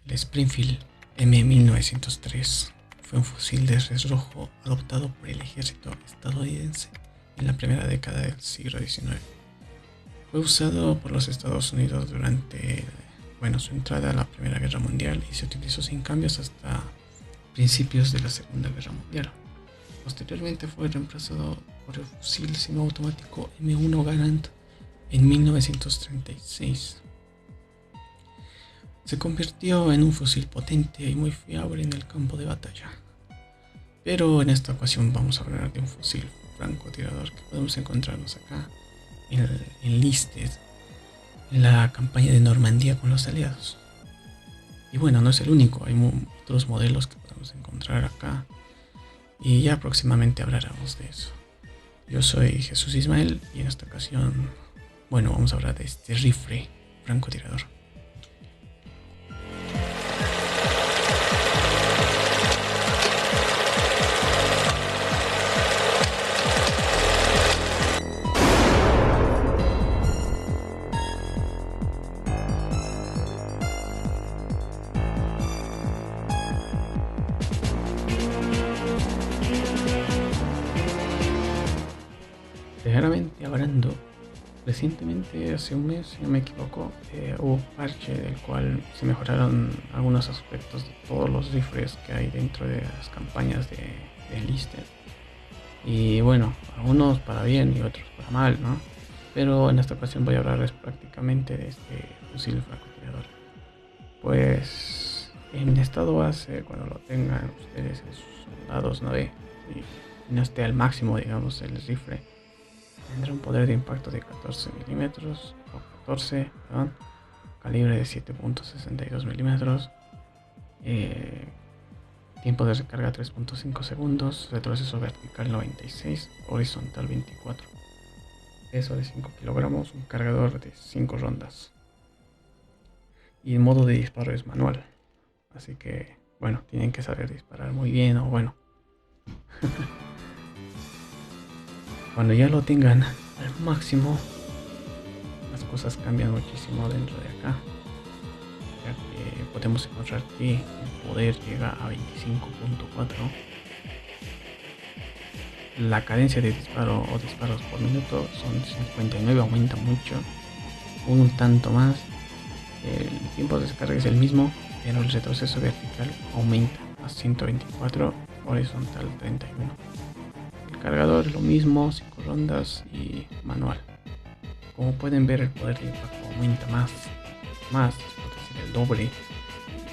El Springfield M1903 fue un fusil de rojo adoptado por el ejército estadounidense en la primera década del siglo XIX. Fue usado por los Estados Unidos durante su entrada a la Primera Guerra Mundial y se utilizó sin cambios hasta principios de la Segunda Guerra Mundial. Posteriormente fue reemplazado por el fusil semiautomático M1 Garand en 1936. Se convirtió en un fusil potente y muy fiable en el campo de batalla. Pero en esta ocasión vamos a hablar de un fusil francotirador que podemos encontrarnos acá en enlisted en la campaña de Normandía con los aliados. Y bueno, no es el único, hay otros modelos que podemos encontrar acá y ya próximamente hablaremos de eso. Yo soy Jesús Ismael y en esta ocasión, vamos a hablar de este rifle francotirador. Ligeramente hablando, recientemente, hace un mes, si no me equivoco, hubo un parche del cual se mejoraron algunos aspectos de todos los rifles que hay dentro de las campañas de Enlisted. Y bueno, algunos para bien y otros para mal, ¿no? Pero en esta ocasión voy a hablarles prácticamente de este fusil francotirador. Pues en estado base, cuando lo tengan ustedes en sus soldados, ¿no ve? Y no esté al máximo, digamos, el rifle. Tendrá un poder de impacto de 14 milímetros, o 14, perdón, calibre de 7.62 milímetros, tiempo de recarga 3.5 segundos, retroceso vertical 96, horizontal 24, peso de 5 kilogramos, un cargador de 5 rondas y el modo de disparo es manual, así que tienen que saber disparar muy bien Cuando ya lo tengan al máximo, las cosas cambian muchísimo dentro de acá, ya que podemos encontrar que el poder llega a 25.4. La cadencia de disparo o disparos por minuto son 59, aumenta mucho, un tanto más. El tiempo de descarga es el mismo, pero el retroceso vertical aumenta a 124, horizontal 31. Cargador lo mismo, 5 rondas y manual. Como pueden ver, el poder de impacto aumenta más, es decir, el doble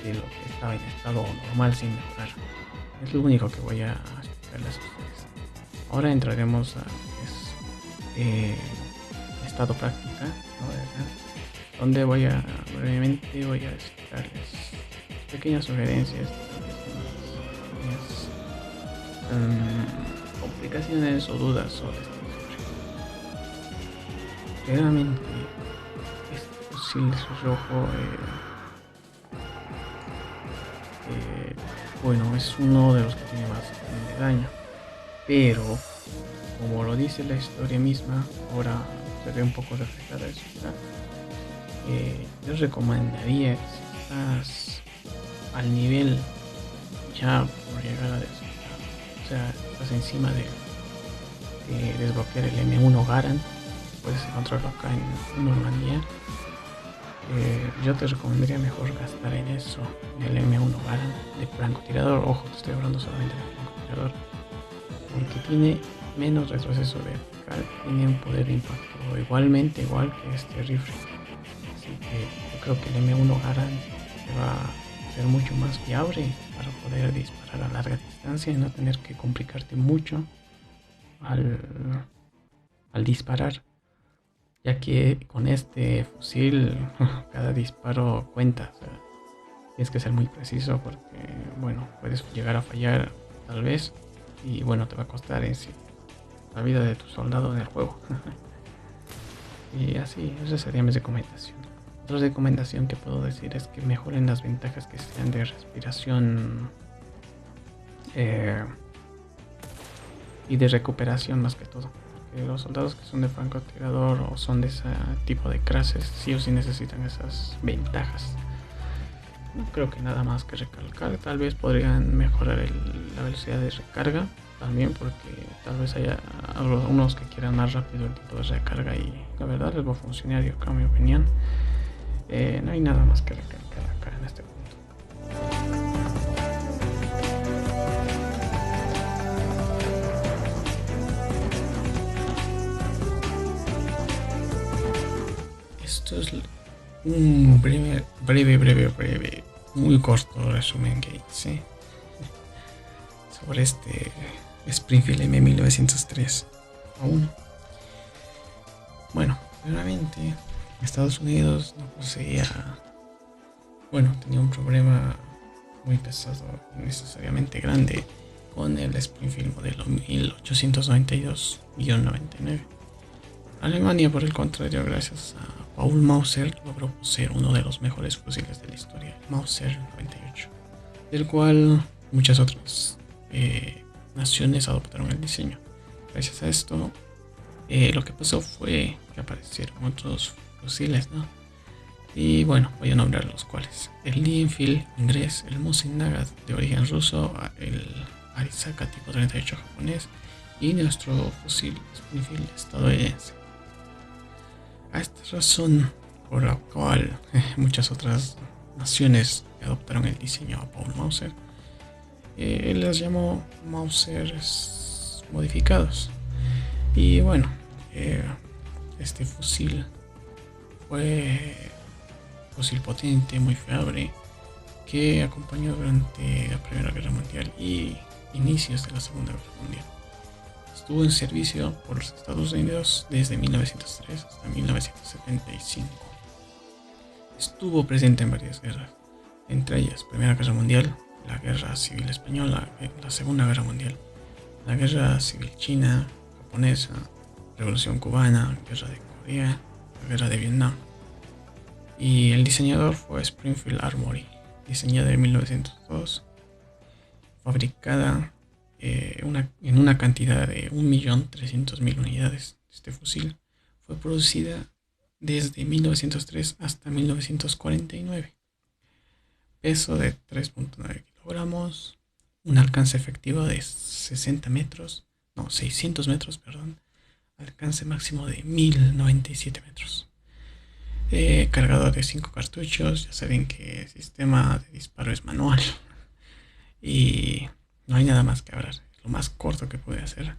de lo que estaba en estado normal sin mejorar. Es lo único que voy a explicarles a ustedes. Ahora entraremos a estado práctica, ¿no? Donde brevemente voy a explicarles pequeñas sugerencias, complicaciones o dudas sobre este fusil. Realmente este fusil rojo es uno de los que tiene más de daño, pero como lo dice la historia misma, ahora se ve un poco reflejada eso, yo recomendaría que si estás al nivel ya por llegar a estás encima de desbloquear el M1 Garand, puedes encontrarlo acá en Normandía. Yo te recomendaría mejor gastar en eso, en el M1 Garand de francotirador. Ojo, te estoy hablando solamente de francotirador, porque tiene menos retroceso vertical, tiene un poder de impacto igual que este rifle. Así que yo creo que el M1 Garand te va a ser mucho más fiable para poder disparar a larga distancia y no tener que complicarte mucho al disparar, ya que con este fusil cada disparo cuenta, tienes que ser muy preciso porque puedes llegar a fallar tal vez y te va a costar en sí la vida de tu soldado en el juego. Y así, esa sería mi recomendación. Otra recomendación que puedo decir es que mejoren las ventajas que sean de respiración y de recuperación más que todo. Porque los soldados que son de francotirador o son de ese tipo de clases sí o sí necesitan esas ventajas. No creo que nada más que recalcar. Tal vez podrían mejorar la velocidad de recarga también, porque tal vez haya algunos que quieran más rápido el tipo de recarga y la verdad les va a funcionar, yo creo, en mi opinión. No hay nada más que recalcar acá en este punto. Esto es un breve, muy corto resumen que hice sobre este Springfield M1903 aún. Bueno, primeramente, Estados Unidos no poseía, bueno, tenía un problema muy pesado, innecesariamente grande, con el Springfield modelo 1892-99. Alemania, por el contrario, gracias a Paul Mauser, logró poseer uno de los mejores fusiles de la historia, el Mauser 98, del cual muchas otras naciones adoptaron el diseño. Gracias a esto, lo que pasó fue que aparecieron otros fusiles, ¿no? Y bueno, voy a nombrar los cuales: el Lee-Enfield inglés, el Mosin Nagant de origen ruso, el Arisaka tipo 38 japonés y nuestro fusil Springfield estadounidense. A esta razón por la cual muchas otras naciones adoptaron el diseño a Paul Mauser, él las llamó Mausers modificados. Y bueno, este fusil fue un fusil potente, muy fiable, que acompañó durante la Primera Guerra Mundial y inicios de la Segunda Guerra Mundial. Estuvo en servicio por los Estados Unidos desde 1903 hasta 1975. Estuvo presente en varias guerras, entre ellas Primera Guerra Mundial, la Guerra Civil Española, la Segunda Guerra Mundial, la Guerra Civil China, Japonesa, Revolución Cubana, Guerra de Corea, la Guerra de Vietnam. Y el diseñador fue Springfield Armory, diseñada en 1902, fabricada en una cantidad de 1.300.000 unidades. Este fusil fue producida desde 1903 hasta 1949. Peso de 3.9 kilogramos, un alcance efectivo de 600 metros, perdón, alcance máximo de 1097 metros. Cargador de 5 cartuchos, ya saben que el sistema de disparo es manual y no hay nada más que hablar, es lo más corto que pude hacer.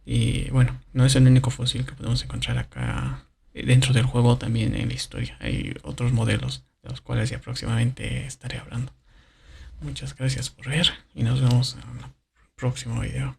Y bueno, no es el único fusil que podemos encontrar acá dentro del juego, también en la historia hay otros modelos de los cuales ya próximamente estaré hablando. Muchas gracias por ver y nos vemos en el próximo video.